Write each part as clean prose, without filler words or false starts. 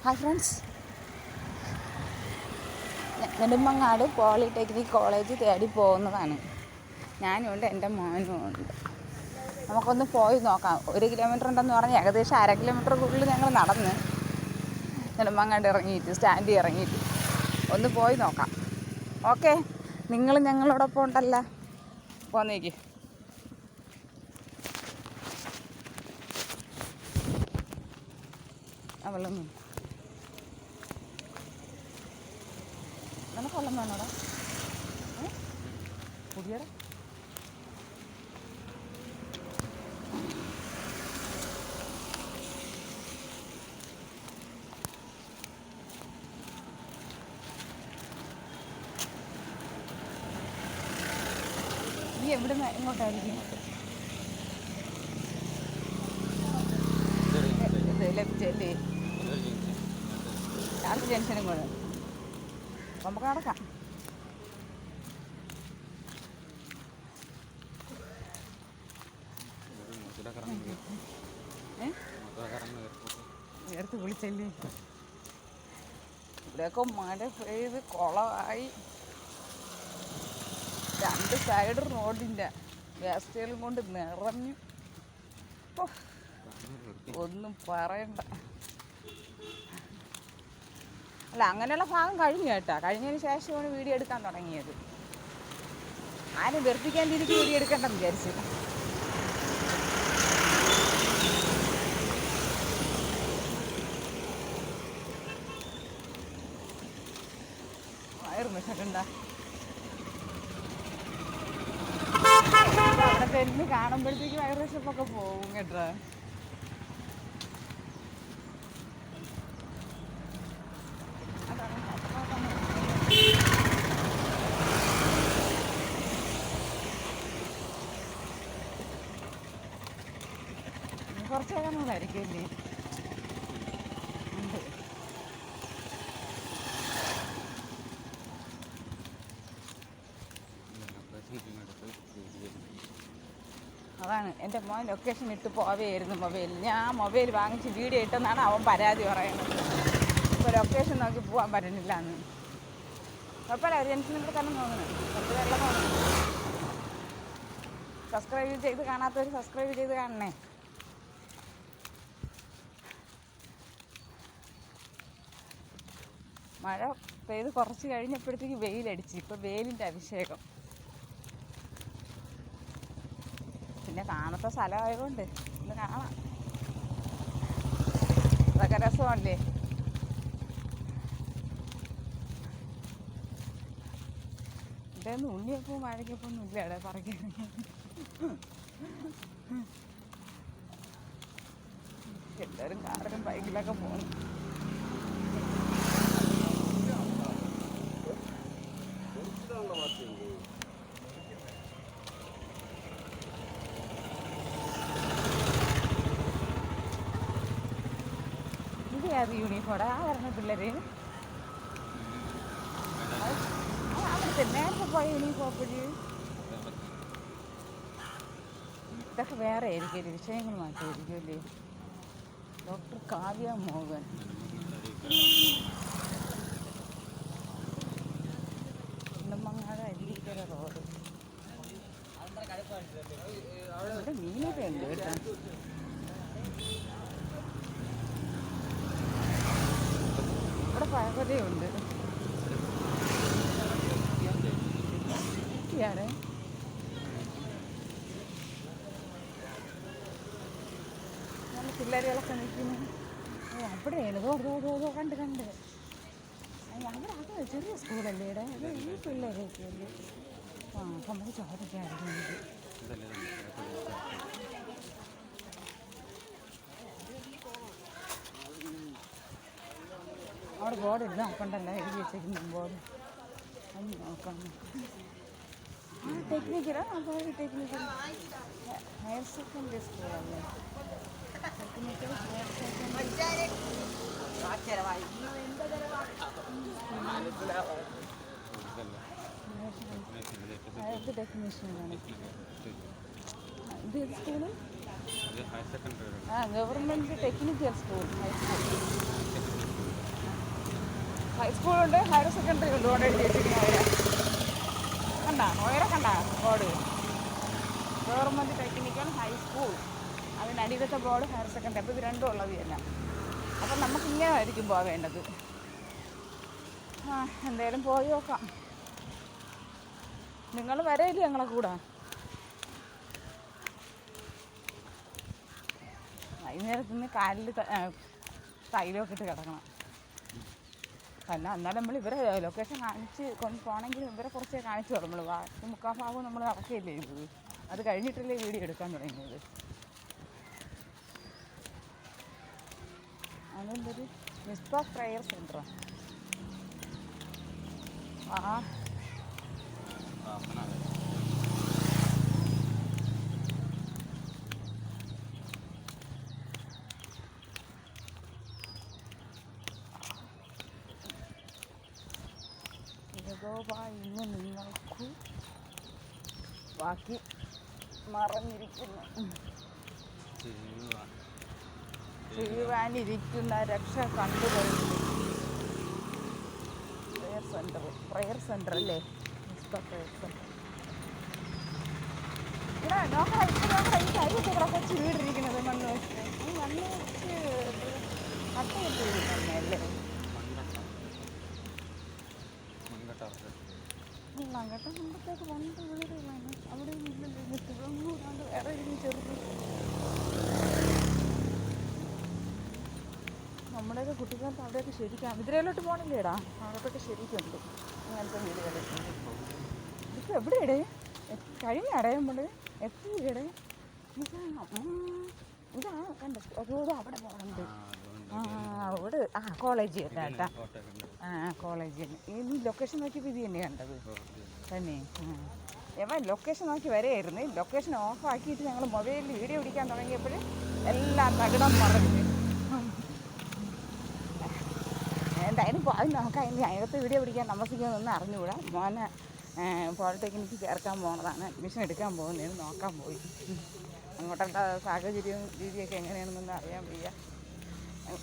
Hi friends, Nedumangad polytechnic college തേടി പോകുന്നതാണ്. ഞാനുമുണ്ട്, എൻ്റെ മോനുമുണ്ട്. നമുക്കൊന്ന് പോയി നോക്കാം. 1 കിലോമീറ്റർ ഉണ്ടെന്ന് പറഞ്ഞ് ഏകദേശം 1/2 കിലോമീറ്ററിനുള്ളിൽ ഞങ്ങൾ നടന്ന് നെടുമങ്ങാട് ഇറങ്ങിയിട്ട് സ്റ്റാൻഡിൽ ഇറങ്ങിയിട്ട് ഒന്ന് പോയി നോക്കാം. ഓക്കെ, നിങ്ങൾ ഞങ്ങളോടൊപ്പം ഉണ്ടല്ലോ, പോന്നേക്ക്. വെള്ളം നിനക്ക് വെള്ളം വേണോടാ? കുടിയടാ. നീ എവിടെ നിന്ന് എങ്ങോട്ടായിരിക്കും? ലെഫ്റ്റ് അല്ലേ? അടുത്ത ജംഗ്ഷനും കൂടെ നമുക്ക് നടക്കാം. നേരത്തെ വിളിച്ചല്ലേ? ഇവിടെയൊക്കെ മഴ പെയ്ത് കുളമായി. 2 സൈഡ് റോഡിൻ്റെ വേസ്റ്റുകളും കൊണ്ട് നിറഞ്ഞു. ഒന്നും പറയണ്ട. അല്ല, അങ്ങനെയുള്ള ഭാഗം കഴിഞ്ഞു കേട്ടോ. കഴിഞ്ഞതിന് ശേഷമാണ് വീഡിയോ എടുക്കാൻ തുടങ്ങിയത്. ആരും വെറുപ്പിക്കാൻ തിരിച്ച് വീഡിയോ എടുക്കണ്ടെന്ന് വിചാരിച്ചു. വയറ് വിശക്കണ്ട. അവിടെ തന്നെ കാണുമ്പോഴത്തേക്ക് വയറ് വിശപ്പൊക്കെ പോകും കേട്ടോ. കുറച്ച് നേരമായിരിക്കും അല്ലേ? അതാണ് എൻ്റെ മോൻ ലൊക്കേഷൻ ഇട്ട് പോവുകയായിരുന്നു മൊബൈലിൽ. ഞാൻ മൊബൈൽ വാങ്ങിച്ച് വീഡിയോ ഇട്ടെന്നാണ് അവൻ പരാതി പറയുന്നത്. ഇപ്പോൾ ലൊക്കേഷൻ നോക്കി പോകാൻ പറ്റുന്നില്ല എന്ന്. കുഴപ്പമില്ല, ഒരു ജംഗ്ഷനിൽ കൂടെ തന്നെ തോന്നുന്നു. കുറച്ച് വെള്ളം തോന്നുന്നു. സബ്സ്ക്രൈബ് ചെയ്ത് കാണാത്തവർ സബ്സ്ക്രൈബ് ചെയ്ത് കാണണേ. മഴ പെയ്ത് കുറച്ച് കഴിഞ്ഞപ്പോഴത്തേക്ക് വെയിലടിച്ച്. ഇപ്പോൾ വെയിലിൻ്റെ അഭിഷേകം. പിന്നെ കാണാത്ത സ്ഥലമായതുകൊണ്ട് ഇന്ന് കാണാം. അതൊക്കെ രസമല്ലേ? ഇവിടെ ഒന്നും ഉണ്ണിയപ്പോൾ മഴയ്ക്കപ്പോൾ ഒന്നും ഇല്ല ഇവിടെ പറയാൻ. എല്ലാവരും കാറിലും ബൈക്കിലൊക്കെ പോകുന്നു. അത് യൂണിഫോടാ പറഞ്ഞ പിള്ളേര് അവിടുത്തെ നേരത്തെ പോയ യൂണിഫോമില് ഇതൊക്കെ വേറെ ആയിരിക്കും. വിഷയങ്ങൾ മാറ്റിയായിരിക്കും അല്ലേ? ഡോക്ടർ കാവ്യ മോഹൻ. നെടുമങ്ങാട് അരുവിക്കര റോഡ്. ഇവിടെ മീനൊക്കെ ഉണ്ട് കേട്ടോ. ഇവിടെ പഴകൊലയുണ്ട്. ാണ് നല്ല പിള്ളേരുകളൊക്കെ നിൽക്കുന്നു. അവിടെയാണ് കണ്ട് അവിടെ അത് ചെറിയ സ്കൂളല്ലേ ഇവിടെ? ഈ പിള്ളേരൊക്കെ അല്ലേ? അപ്പം നമുക്ക് ചോദിക്കാമായിരുന്നു. അവിടെ ബോർഡ് ഇല്ല, നോക്കണ്ടല്ലോ, എഴുതി വെച്ചേക്കുന്ന ബോർഡ്. അത് നോക്കണം. ടെക്നിക്കലാ? അപ്പോൾ ടെക്നിക്കൽ ഹയർ സെക്കൻഡറി സ്കൂളല്ലേ? Technical higher secondary. ടെക്നീഷ്യനാണ്. ഇത് ഏത് സ്കൂള്? ഗവൺമെൻറ് ടെക്നിക്കൽ സ്കൂൾ ഹൈസ്കൂളുണ്ട്, ഹയർ സെക്കൻഡറി ഉണ്ട്. ബോർഡ് എഴുതി വെച്ചിരിക്കുന്ന ഓയര കണ്ട ബോർഡ് ഗവൺമെൻറ് ടെക്നിക്കൽ ഹൈസ്കൂൾ, അതിനടിയിലത്തെ ബോർഡ് ഹയർ സെക്കൻഡറി. അപ്പോൾ ഇത് രണ്ടും ഉള്ളത് തന്നെ. അപ്പം നമുക്കിങ്ങനെ ആയിരിക്കും പോവേണ്ടത്. എന്തായാലും പോയി നോക്കാം. നിങ്ങൾ വരയില്ലേ ഞങ്ങളെ കൂടെ? വൈകുന്നേരത്തുനിന്ന് കാലിൽ തൈലമൊക്കെ ഇട്ട് കിടക്കണം. അല്ല എന്നാലും നമ്മൾ ഇവരെ ലൊക്കേഷൻ കാണിച്ച് പോകണമെങ്കിൽ ഇവരെ കുറച്ചേ കാണിച്ചു തരും. നമ്മൾ മുക്കാൽ ഭാഗവും നമ്മൾ നടക്കുകയല്ലേ ചെയ്തത്. അത് കഴിഞ്ഞിട്ടല്ലേ വീഡിയോ എടുക്കാൻ തുടങ്ങിയത്. അതെന്തൊരു മിസ്ബ പ്രയർ സെൻ്ററാണ്. ഇന്ന് നിങ്ങൾക്ക് ബാക്കി മറഞ്ഞിരിക്കുന്നു. ചെയ്യുവാനിരിക്കുന്ന രക്ഷ കണ്ടുകഴിഞ്ഞു. പ്രയർ സെൻ്റർ അല്ലേ? Prayer centre. ഇവിടെ നോക്കാം. ഈ കരിയൊക്കെ കുറച്ച് വീടിരിക്കുന്നത് മണ്ണ് വെച്ച് കട്ടയിട്ട് വീടില്ലേ? അങ്ങോട്ട് മുമ്പത്തേക്ക് പണ്ട് വീടുകളാണ്. അവിടെ ഇല്ലല്ലോ നിൽക്കുന്നത്. വേറെ ചെറുത് നമ്മുടെയൊക്കെ കുട്ടിക്കാലത്ത് അവിടെയൊക്കെ ശരിക്കും ഇതിലോട്ട് പോകണില്ലേടാ? അവിടെയൊക്കെ ശരിക്കുണ്ട് അങ്ങനത്തെ വീടുകൾ. ഇതിപ്പോൾ എവിടെയിടെ കഴിഞ്ഞ അടയുമ്പോൾ എത്തിയിടെ ഇതാ കണ്ട അതോടെ അവിടെ പോകണുണ്ട്. അവിടെ കോളേജ് അല്ല കേട്ടാ. കോളേജ് തന്നെ. ഈ ലൊക്കേഷൻ നോക്കിയപ്പോൾ ഇത് തന്നെ കണ്ടത് തന്നെ. ലൊക്കേഷൻ നോക്കി വരെയായിരുന്നു. ലൊക്കേഷൻ ഓഫാക്കിയിട്ട് ഞങ്ങൾ മൊബൈലിൽ വീഡിയോ പിടിക്കാൻ തുടങ്ങിയപ്പോൾ എല്ലാം തകിടം മറഞ്ഞ്. എന്തായാലും പോയി നോക്കാം. ഇനി അതിനകത്ത് വീഡിയോ പിടിക്കാൻ താമസിക്കുമെന്നൊന്നും അറിഞ്ഞുകൂടാ. മോനെ പോളിടെക്നിക്ക് ചേർക്കാൻ പോകുന്നതാണ്. അഡ്മിഷൻ എടുക്കാൻ പോകുന്നതാണ്. നോക്കാൻ പോയി. അങ്ങോട്ടുള്ള സാഹചര്യവും രീതിയൊക്കെ എങ്ങനെയാണെന്നൊന്നും അറിയാൻ വയ്യ.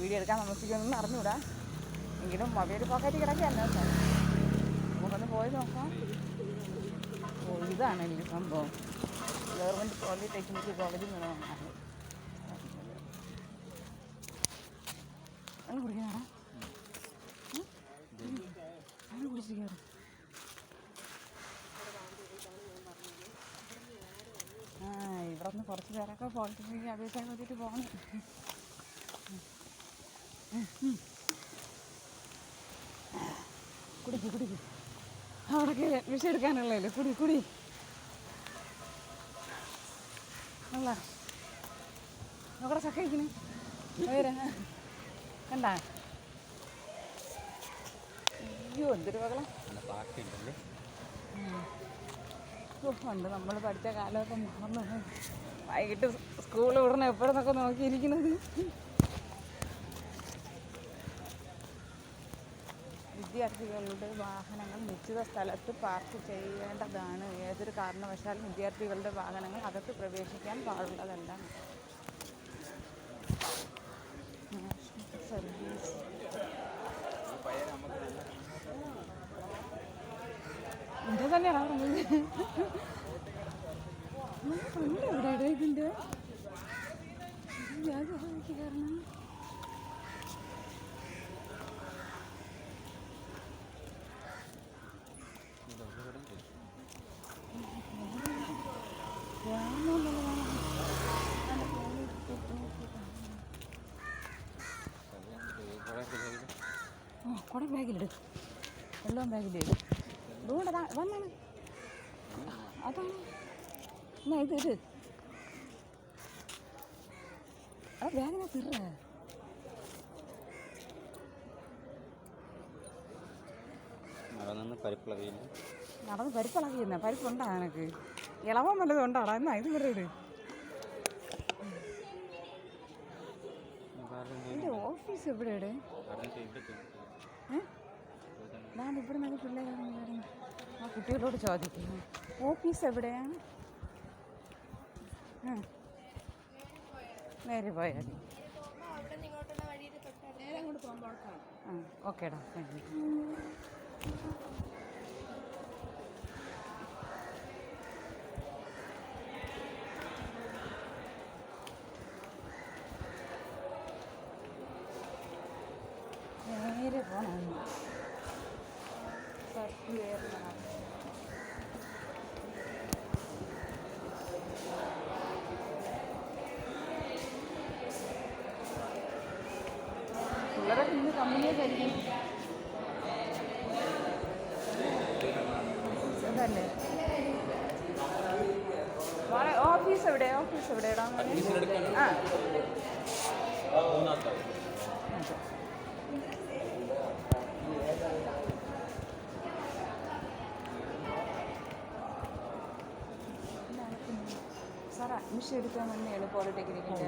വീഡിയോ എടുക്കാൻ താമസിക്കുമെന്നൊന്നും അറിഞ്ഞുകൂടാ. എങ്കിലും മൊബൈൽ പോക്കറ്റ് കിടക്കുകയല്ലോ. നമുക്കൊന്ന് പോയി നോക്കാം. ഇതാണ് എനിക്ക് സംഭവം. ഗവൺമെൻറ് പോളിടെക്നിക്ക് കോളേജിൽ നിന്നാണ്. അത് കുടിക്കാനാ അത് കുടിച്ചിരിക്കാറ്. ഇവിടെ നിന്ന് കുറച്ച് പേരൊക്കെ പോളിടെക്നിക്ക് അപേക്ഷിക്കാൻ വേണ്ടിയിട്ട് പോകണം. കുടിക്ക് അവിടേക്ക് അഡ്മിഷൻ എടുക്കാനുള്ളതല്ലേ. കുടി അല്ല നോക്കടെ ചക്ക ഇരിക്കണേ വേറെ കണ്ട. അയ്യോ എന്തൊരു പകല. പണ്ട് നമ്മൾ പഠിച്ച കാലമൊക്കെ മറന്നു. വൈകിട്ട് സ്കൂൾ വിടണം എപ്പോഴെന്നൊക്കെ നോക്കിയിരിക്കുന്നത്. വിദ്യാർത്ഥികളുടെ വാഹനങ്ങൾ നിശ്ചിത സ്ഥലത്ത് പാർക്ക് ചെയ്യേണ്ടതാണ്. ഏതൊരു കാരണവശാലും വിദ്യാർത്ഥികളുടെ വാഹനങ്ങൾ അകത്ത് പ്രവേശിക്കാൻ പാടുള്ളതല്ല. സർവീസ് എൻ്റെ തന്നെയാണ് പറഞ്ഞത്. എവിടെ ഇതിൻ്റെ കാരണം കുറെ ബാഗിലിടും. എല്ലാം ബാഗിലിടും. അതുകൊണ്ട് വന്നാണ് അതാണ് എന്നാ ഇത് ബാഗിനെ തിറ നടന്ന് പരിപ്പിളകിയെന്നാ. പരിപ്പുണ്ടാ നിനക്ക്? ഇളവാൻ വല്ലതും ഉണ്ടാടാ? എന്നാ ഇത് ഇവിടെ ഇട്. എൻ്റെ ഓഫീസ് എവിടെ ഇട്? ഞാൻ ഇവിടെ നിന്ന് പിള്ളേരാണ്. ആ കുട്ടികളോട് ചോദിക്കുന്നു ഓഫീസ് എവിടെയാണ്? നേരെ പോയാൽ മതി. അവിടെ നിന്ന് ഇങ്ങോട്ടുള്ള വഴിയിൽ തൊട്ടാൽ നേരെ അങ്ങോട്ട് പോകുമ്പോൾ ആ ഓക്കേടാ. നേരെ പോകണം. ഫസ്റ്റ് കയറണം. പിള്ളേരൊക്കെ ഇന്ന് കമ്പനിയൊക്കെ ആയിരിക്കും. അതല്ലേ ഓഫീസ് എവിടെയാ? ഓഫീസ് എവിടെയാടാ? ആ സാർ അഡ്മിഷൻ എടുക്കാൻ വന്നേളൂ പോളിടെക്നിക്കിൻ്റെ.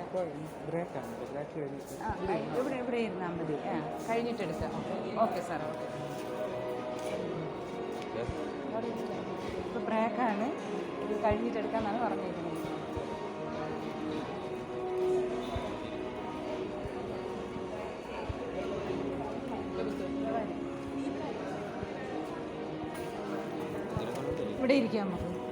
ആ ഇവിടെ ഇരുന്നാൽ മതി. ആ കഴിഞ്ഞിട്ട് എടുക്കാം. Okay sir. ഓക്കെ. ഇപ്പോൾ ബ്രേക്കാണ്. ഇത് കഴിഞ്ഞിട്ട് എടുക്കാമെന്നാണ് പറഞ്ഞിരിക്കുന്നത്. ഇവിടെ ഇരിക്കാം നമുക്ക്.